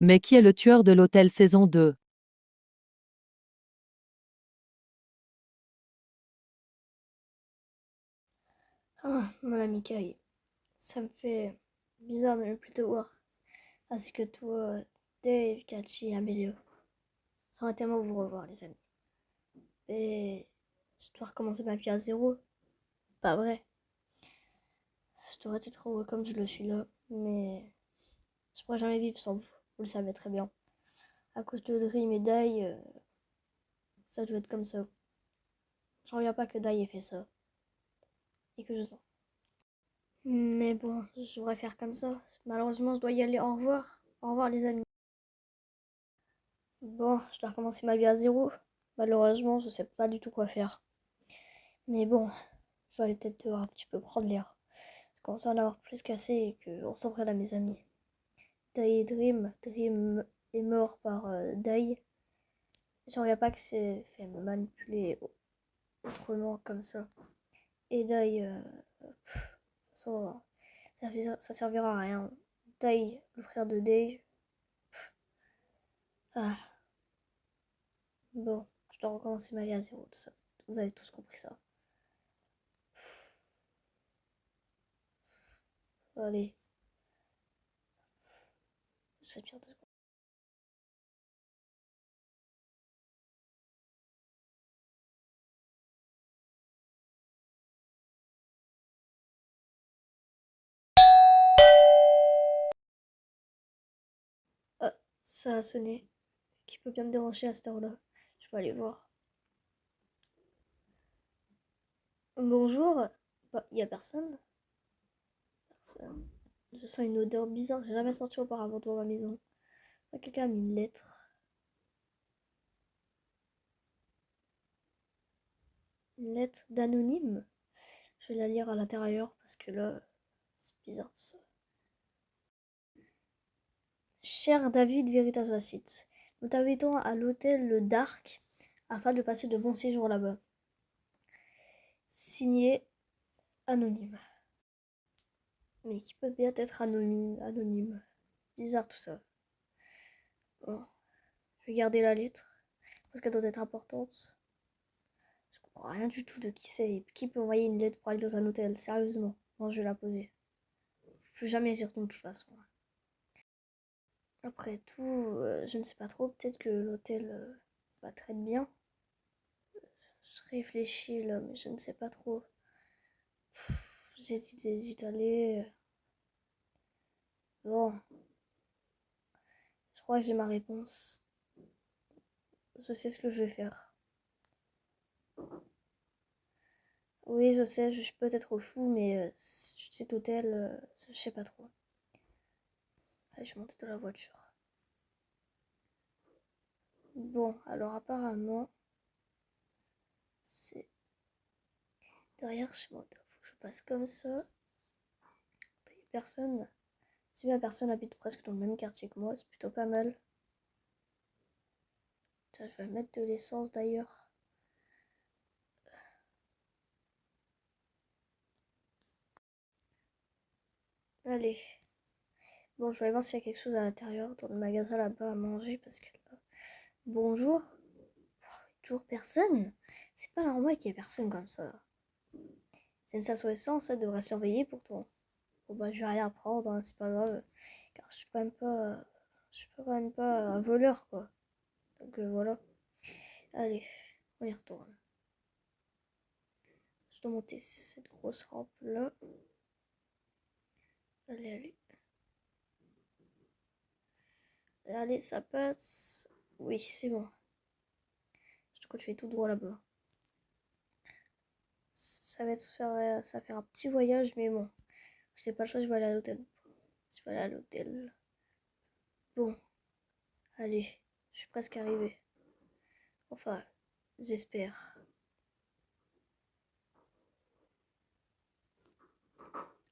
Mais qui est le tueur de l'hôtel saison 2? Ah, mon ami Kai, ça me fait bizarre de ne plus te voir. Ainsi que toi, Dave, Cathy et Amélie. Ça aurait tellement vous revoir, les amis. Et je dois recommencer ma vie à zéro. Pas vrai. Je devrais être heureux comme je le suis là. Mais je pourrais jamais vivre sans vous. Vous le savez très bien. À cause de Dream et Dai, ça doit être comme ça. Je reviens pas que Dai ait fait ça. Et que je sens. Mais bon, je devrais faire comme ça. Malheureusement, je dois y aller. Au revoir. Au revoir, les amis. Bon, je dois recommencer ma vie à zéro. Malheureusement, je sais pas du tout quoi faire. Mais bon, je vais peut-être devoir un petit peu prendre l'air. Je commence à en avoir plus qu'assez et qu'on s'en prenne à mes amis. Dai et Dream. Dream est mort par Dai. J'en reviens pas que c'est fait me manipuler autrement comme ça. Et Dai, ça, ça servira à rien. Dai, le frère de Dave. Ah, bon, je dois recommencer ma vie à zéro, tout ça. Vous avez tous compris ça. Allez, c'est bien 2 secondes. Ah, ça a sonné. Qui peut bien me déranger à cette heure-là? Je vais aller voir. Bonjour. Bah, y a personne. Personne. Je sens une odeur bizarre. J'ai jamais senti auparavant devant ma maison. Quelqu'un a mis une lettre. Une lettre d'anonyme. Je vais la lire à l'intérieur parce que là, c'est bizarre tout ça. Cher David Veritas Vacit, nous t'invitons à l'hôtel Le Dark afin de passer de bons séjours là-bas. Signé anonyme. Mais qui peut bien être anonyme. Bizarre tout ça. Bon, je vais garder la lettre parce qu'elle doit être importante. Je comprends rien du tout de qui c'est et qui peut envoyer une lettre pour aller dans un hôtel. Sérieusement. Non, je vais la poser. Je peux jamais y retourner de toute façon. Après tout, je ne sais pas trop. Peut-être que l'hôtel va très bien. Je réfléchis là, mais je ne sais pas trop. J'hésite à aller. Bon, je crois que j'ai ma réponse. Je sais ce que je vais faire. Oui, je sais, je suis peut-être fou, mais cet hôtel, je sais pas trop. Allez, je monte dans la voiture. Bon, alors apparemment, c'est derrière chez moi. Faut que je passe comme ça. Il y a personne. Si bien personne habite presque dans le même quartier que moi, c'est plutôt pas mal. Tiens, je vais mettre de l'essence d'ailleurs. Allez. Bon, je vais aller voir s'il y a quelque chose à l'intérieur, dans le magasin là-bas à manger, parce que là... Bonjour. Toujours personne. C'est pas normal qu'il y ait personne comme ça. C'est une station essence, ça devrait surveiller pourtant. Bon bah je vais rien prendre, hein, c'est pas grave. Car je suis quand même pas. Je suis quand même pas un voleur quoi. Donc voilà. Allez, on y retourne. Je dois monter cette grosse rampe là. Allez, allez. Allez, ça passe. Oui, c'est bon. Je continue tout droit là-bas. Ça va être ça va faire un petit voyage, mais bon. Je n'ai pas le choix, je vais aller à l'hôtel. Je vais aller à l'hôtel. Bon, allez, je suis presque arrivée. Enfin, j'espère.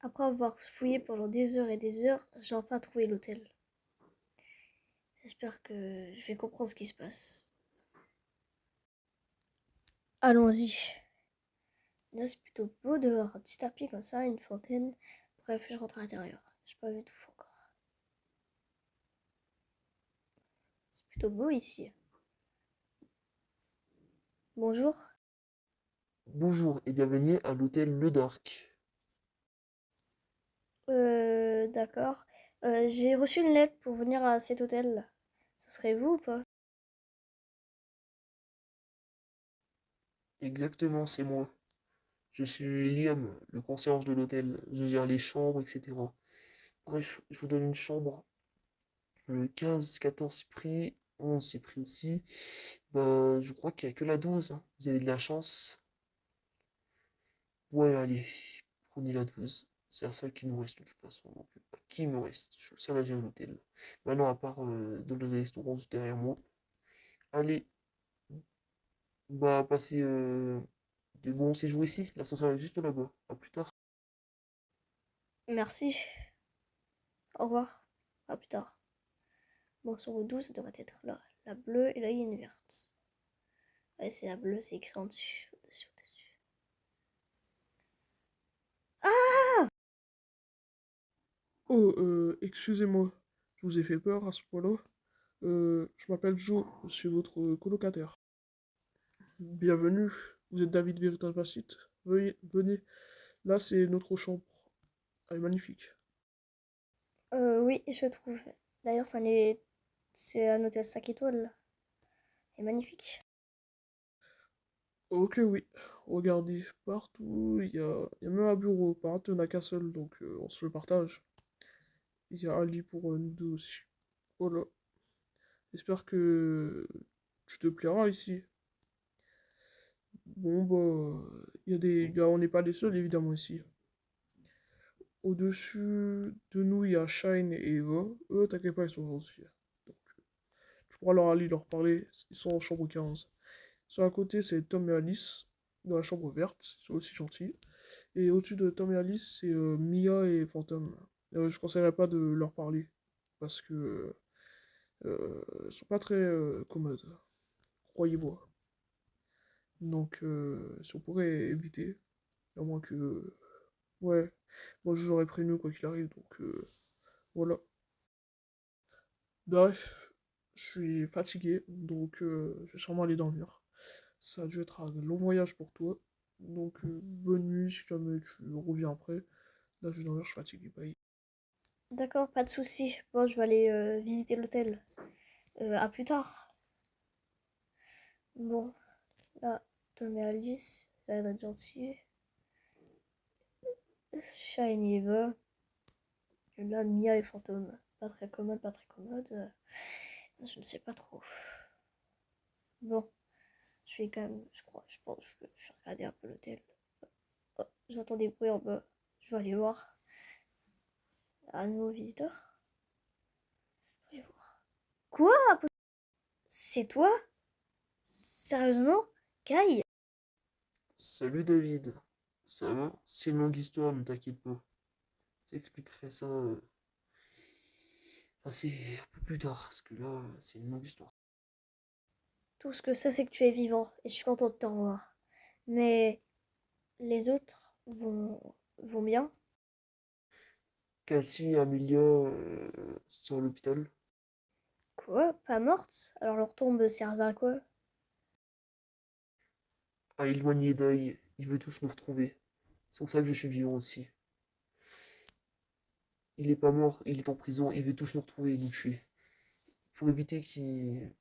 Après avoir fouillé pendant des heures et des heures, j'ai enfin trouvé l'hôtel. J'espère que je vais comprendre ce qui se passe. Allons-y. Là, c'est plutôt beau dehors. Un petit tapis comme ça, une fontaine. Bref, je rentre à l'intérieur. J'ai pas vu tout encore. plutôt beau ici. Bonjour. Bonjour et bienvenue à l'hôtel Le Dark. D'accord. J'ai reçu une lettre pour venir à cet hôtel. Ce serait vous ou pas? Exactement, c'est moi. Je suis Liam, le concierge de l'hôtel. Je gère les chambres, etc. Bref, je vous donne une chambre. Le 15, 14 c'est pris, 11 c'est pris aussi. Bah, je crois qu'il n'y a que la 12, hein. Vous avez de la chance. Ouais, allez, prenez la 12. C'est la seule qui nous reste de toute façon. Donc, qui me reste? Je suis le seul à gérer l'hôtel. Maintenant, à part dans le restaurant juste derrière moi. Allez, bah, passez de bons séjours ici. L'ascenseur est juste là-bas. À plus tard. Merci. Au revoir. À plus tard. Bon, sur le 12, ça devrait être là. La bleue et là, il y a une verte. Ouais, c'est la bleue, c'est écrit en dessus. Au-dessus, au-dessus. Ah! Oh, excusez-moi, je vous ai fait peur à ce point-là. Je m'appelle Joe, je suis votre colocataire. Bienvenue, vous êtes David Veritas Bassett. Veuillez, venez, là c'est notre chambre. Elle est magnifique. Oui, je trouve. D'ailleurs, c'est un hôtel 5 étoiles. C'est magnifique. Ok, oui, regardez, partout, il y a même un bureau, par contre, il n'y en a qu'un seul, donc on se le partage. Il y a un lit pour nous deux aussi. Voilà, j'espère que tu te plairas ici. Bon, bah, on n'est pas les seuls, évidemment, ici. Au-dessus de nous, il y a Shine et Eva. Eux, t'inquiète pas, ils sont gentils. Donc, tu pourras leur aller leur parler. Ils sont en chambre 15. Sur la côté, c'est Tom et Alice, dans la chambre verte. Ils sont aussi gentils. Et au-dessus de Tom et Alice, c'est Mia et Phantom. Je conseillerais pas de leur parler. Parce que ils sont pas très commodes. Croyez-moi. Donc, si on pourrait éviter. À moins que. Ouais. Moi, je vous aurais prévenu quoi qu'il arrive. Donc, voilà. Bref, je suis fatigué, donc je vais sûrement aller dormir. Ça a dû être un long voyage pour toi. Donc bonne nuit si jamais tu reviens après. Là je vais dormir, je suis fatigué. Bye. D'accord, pas de souci. Bon, je vais aller visiter l'hôtel. À plus tard. Bon, là, Tom et Alice, ça a l'air d'être gentil. Shine et Eva. Et là, Mia et Fantôme. Pas très commode, pas très commode. Je ne sais pas trop. Bon, je vais quand même, je crois, je pense, je vais regarder un peu l'hôtel. Oh, j'entends des bruits en bas. Je vais aller voir. Un nouveau visiteur. Je vais aller voir. Quoi? C'est toi? Sérieusement? Kai? Salut David. Ça va? C'est une longue histoire, ne t'inquiète pas. Je t'expliquerai ça assez un peu plus tard, parce que là, c'est une longue histoire. Tout ce que ça, c'est que tu es vivant et je suis contente de te revoir. Mais les autres vont bien? Cassie et Amelia sont à l'hôpital. Quoi? Pas morte? Alors leur tombe sert à quoi? À éloigner d'œil, il veut tous nous retrouver. C'est pour ça que je suis vivant aussi. Il est pas mort, il est en prison, il veut tous nous retrouver et nous tuer. Pour éviter qu'ils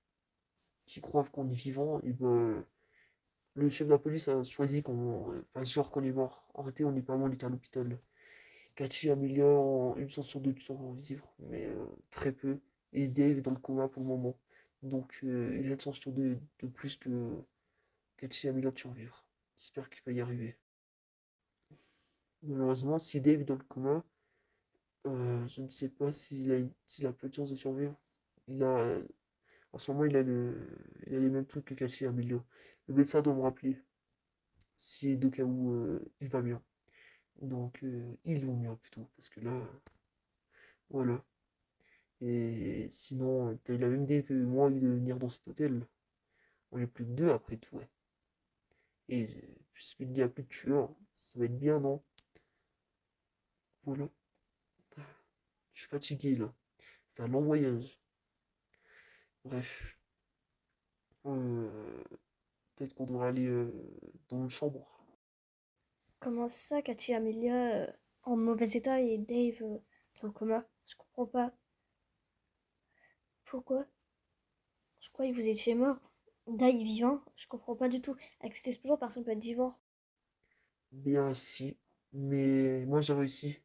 croient qu'on est vivant, et ben, le chef de la police a choisi qu'on fasse genre qu'on est mort. En réalité, on n'est pas mort, on était à l'hôpital. Cathy améliore une chance sur deux de survivre, mais très peu. Et Dave est dans le coma pour le moment. Donc il a une chance sur deux de plus que Cathy améliore de survivre. J'espère qu'il va y arriver. Malheureusement, si Dave est dans le coma, je ne sais pas s'il a peu de chance de survivre. Il a, en ce moment, il a les mêmes trucs que Cathy améliore. Le médecin doit me rappeler si de cas où il va bien. Donc ils vont bien plutôt, parce que là, voilà. Et sinon, t'as eu la même idée que moi de venir dans cet hôtel. On est plus que deux après tout, ouais. Et puisqu'il n'y a plus de tueurs, ça va être bien, non? Voilà. Je suis fatigué là. C'est un long voyage. Bref, euh, peut-être qu'on devrait aller dans une chambre. Comment ça, Cathy et Amelia en mauvais état et Dave dans le coma? Je comprends pas. Pourquoi? Je croyais que vous étiez mort. Dave vivant? Je comprends pas du tout. Avec cette explosion, personne peut être vivant. Bien si, mais moi j'ai réussi.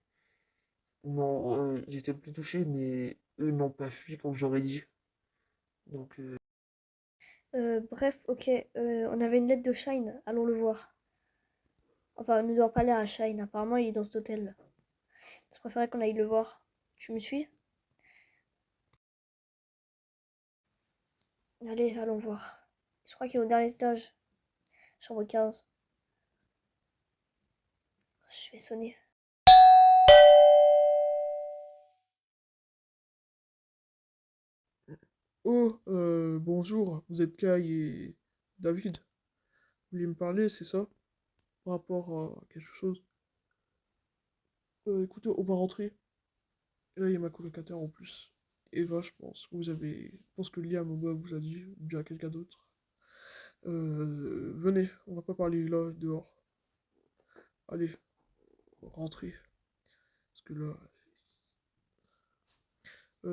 Non, j'étais le plus touché, mais eux n'ont pas fui comme j'aurais dit. Donc, Bref, ok. On avait une lettre de Shine. Allons le voir. Enfin, nous devons parler à Shine. Apparemment, il est dans cet hôtel. Je préférais qu'on aille le voir. Tu me suis? Allez, allons voir. Je crois qu'il est au dernier étage. Chambre 15. Je vais sonner. Oh, bonjour, vous êtes Kai et David. Vous voulez me parler, c'est ça? Par rapport à quelque chose? Écoutez, on va rentrer. Et là, il y a ma colocataire en plus. Eva, je pense. Je pense que Liam vous a dit, ou bien quelqu'un d'autre. Venez, on va pas parler là, dehors. Allez, rentrez. Parce que là.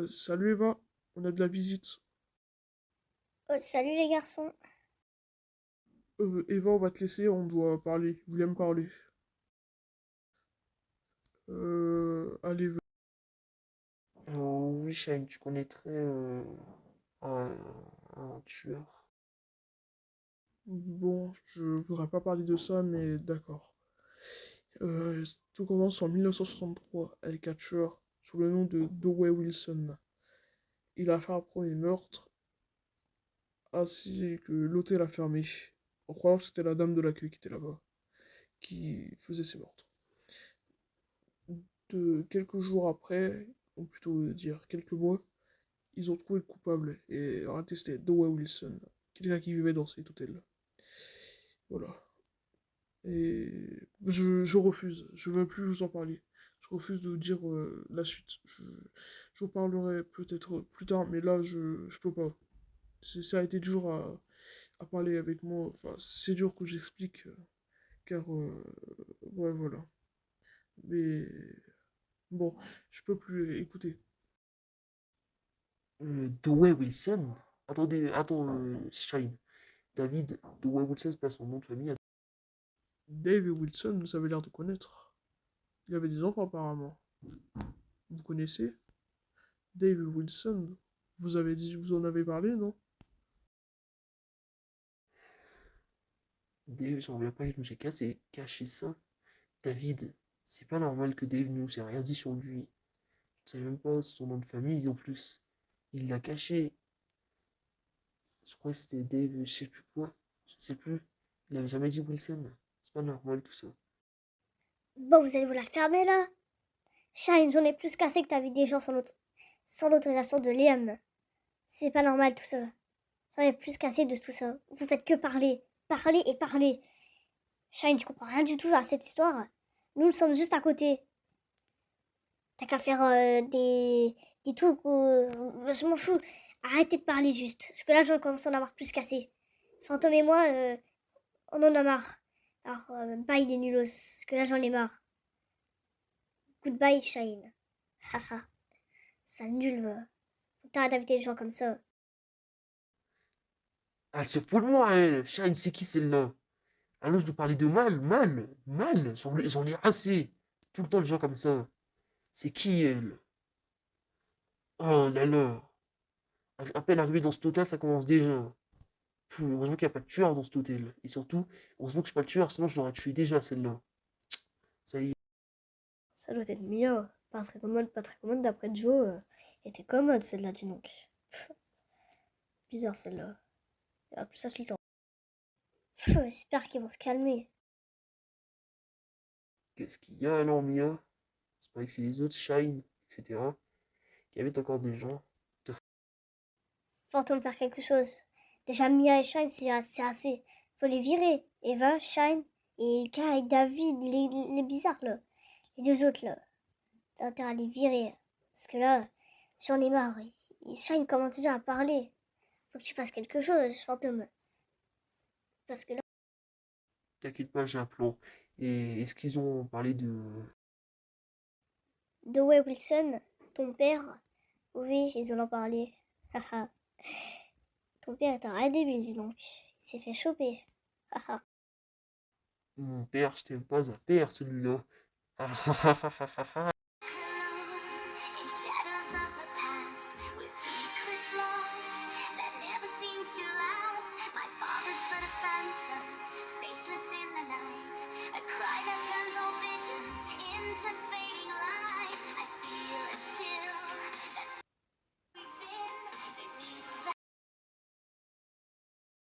Salut Eva, on a de la visite. Oh, salut les garçons. Eva, on va te laisser, on doit parler. Vous voulez me parler? Allez, oui, Shane, tu connaîtrais un, un tueur. bon, je voudrais pas parler de ça, mais d'accord. Tout commence en 1963 avec un tueur sous le nom de Dewey Wilson. Il a fait un premier meurtre ainsi que l'hôtel a fermé, en croyant que c'était la dame de l'accueil qui était là-bas, qui faisait ses meurtres. Quelques jours après, ou plutôt dire quelques mois, ils ont trouvé le coupable et arrêté c'était Dewey Wilson, quelqu'un qui vivait dans cet hôtel. Voilà. Et je refuse, je veux plus vous en parler. Je refuse de vous dire la suite. Je vous parlerai peut-être plus tard, mais là je peux pas. Ça a été dur à parler avec moi. Enfin, c'est dur que j'explique, car ouais voilà. Mais bon, je peux plus écouter. Dewey Wilson? Attendez, attends, Shine. David, Dewey Wilson, c'est pas son nom de famille. Dave et Wilson, vous avez l'air de connaître. Il avait des enfants apparemment. Vous connaissez Dave et Wilson? Vous en avez parlé, non? Dave, j'en reviens pas, il nous a caché ça. David, c'est pas normal que Dave nous ait rien dit sur lui. Je sais même pas son nom de famille en plus. Il l'a caché. Je crois que c'était Dave, je sais plus quoi. Je sais plus. Il avait jamais dit Wilson. C'est pas normal tout ça. Bon, vous allez vous la fermer là? Shine, j'en ai plus cassé que t'as vu des gens sans l'autorisation de Liam. C'est pas normal tout ça. J'en ai plus cassé de tout ça. Vous faites que parler. Parler et parler. Shine, je comprends rien du tout à cette histoire. Nous sommes juste à côté. T'as qu'à faire des trucs où... je m'en fous. Arrêtez de parler juste. Parce que là, j'en commence à en avoir plus cassé. Fantôme et moi, on en a marre. Alors, bye les nulos. Parce que là, j'en ai marre. Goodbye, Shine. Haha. Sale nul, va. Faut que t'arrêtes d'inviter des gens comme ça. Elle se fout de moi, elle. Shine, c'est qui celle-là? Alors je lui parlais de mal, mal, mal. J'en ai assez. Tout le temps, les gens comme ça. C'est qui elle? Oh là là. À peine arrivé dans cet hôtel, ça commence déjà. Heureusement qu'il n'y a pas de tueur dans cet hôtel. Et surtout, heureusement que je suis pas le tueur, sinon je l'aurais tué déjà celle-là. Ça y est. Ça doit être mieux. Pas très commode, pas très commode. D'après Joe, elle était commode celle-là, dis donc. Bizarre celle-là. Elle a plus insultant. J'espère qu'ils vont se calmer. Qu'est-ce qu'il y a alors, Mia? C'est pas que c'est les autres, Shine, etc. Il y avait encore des gens. Fantôme faire quelque chose. Déjà, Mia et Shine, c'est assez. Faut les virer. Eva, Shine et Kai, David, les bizarres là. Les deux autres là. T'as intérêt à les virer. Parce que là, j'en ai marre. Shine commence déjà à parler. Faut que tu fasses quelque chose, fantôme. Parce que là, T'inquiète pas, j'ai un plan. Et est-ce qu'ils ont parlé de... Dewey Wilson, ton père, oui, ils en ont parlé. Haha. Ton père est un vrai débile, dis donc. Il s'est fait choper. Haha. Mon père, je t'aime pas un père, celui-là. Ah, ah, ah, ah, ah, ah.